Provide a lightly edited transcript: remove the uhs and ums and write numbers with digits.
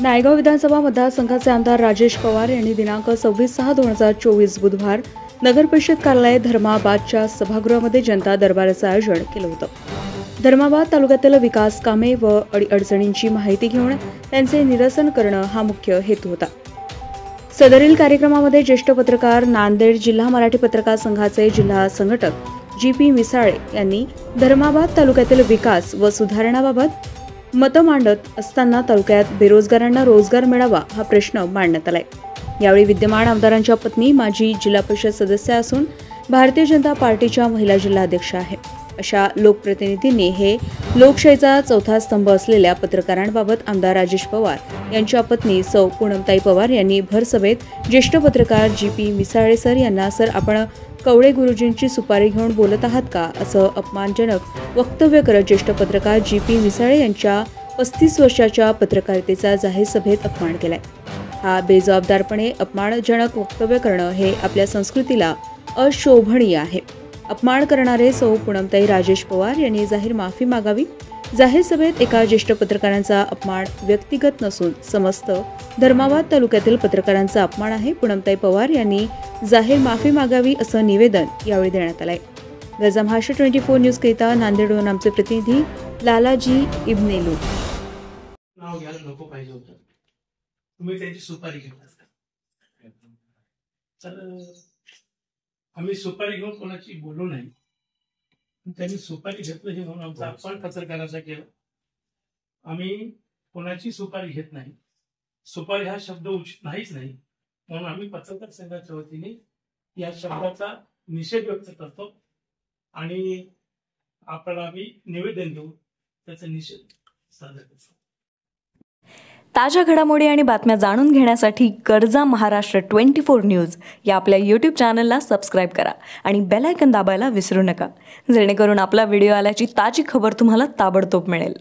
नायगाव विधानसभा मतदारसंघाचे आमदार राजेश पवार यांनी दिनांक 26/6/2024 बुधवार नगर परिषद कार्यालय धर्माबादच्या सभागृहामध्ये जनता दरबाराचं आयोजन केलं होतं. धर्माबाद तालुक्यातील विकास कामे व अडीअडचणींची माहिती घेऊन त्यांचे निरसन करणं हा मुख्य हेतू होता. सदरील कार्यक्रमामध्ये ज्येष्ठ पत्रकार नांदेड जिल्हा मराठी पत्रकार संघाचे जिल्हा संघटक GP मिसाळे यांनी धर्माबाद तालुक्यातील विकास व सुधारणाबाबत मतं मांडत असताना तालुक्यात बेरोजगारांना रोजगार मिळावा हा प्रश्न मांडण्यात आलाय. यावेळी विद्यमान आमदारांच्या पत्नी माजी जिल्हा परिषद सदस्य असून भारतीय जनता पार्टीच्या महिला जिल्हाध्यक्षा आहे. अशा लोकप्रतिनिधींनी हे लोकशाहीचा चौथा स्तंभ असलेल्या पत्रकारांबाबत आमदार राजेश पवार यांच्या पत्नी सौ पूनमताई पवार यांनी भरसभेत ज्येष्ठ पत्रकार GP मिसाळे सर यांना सर आपण कवडे गुरुजींची सुपारी घेऊन बोलत आहात का असं अपमानजनक वक्तव्य करत ज्येष्ठ पत्रकार GP मिसाळे यांच्या 35 वर्षाच्या पत्रकारितेचा जाहीर सभेत अपमान केलाय. हा बेजबाबदारपणे अपमानजनक वक्तव्य करणं हे आपल्या संस्कृतीला अशोभनीय आहे. अपमान करणारे सौ पूनमताई राजेश पवार यांनी जाहीर माफी मागावी. जाहीर सभेत एका ज्येष्ठ पत्रकारांचा अपमान व्यक्तिगत नसून समस्त धर्माबाद तालुक्यातील पत्रकारांचा अपमान आहे. पूनमताई पवार यांनी जाहीर माफी मागावी असं निवेदन यावेळी देण्यात आलंय. गजा महाराष्ट्र 24 न्यूज करिता नांदेडहून आमचे प्रतिनिधी लालाजी इब्नेलू. नाव घ्यायला नको पाहिजे होतं. तुम्ही त्यांची सुपारी घेतलात का? तर आम्ही सुपारी घेऊन कोणाची बोलू नाही. त्यांनी सुपारी घेतलं हे म्हणून आमचा अपमान पत्रकाराचा केला. आम्ही कोणाची सुपारी घेत नाही. सुपारी हा शब्द उचित नाहीच नाही म्हणून आम्ही पत्रकार संघाच्या वतीने या शब्दाचा निषेध व्यक्त करतो आणि आम्ही निवेदन देऊ त्याचा निषेध सादर करतो. ताज्या घडामोडी आणि बातम्या जाणून घेण्यासाठी गरजा महाराष्ट्र 24 न्यूज या आपल्या YouTube चॅनलला सबस्क्राईब करा आणि बेल आयकॉन दाबायला विसरू नका, जेणेकरून आपला व्हिडिओ आल्याची ताजी खबर तुम्हाला ताबडतोब मिळेल.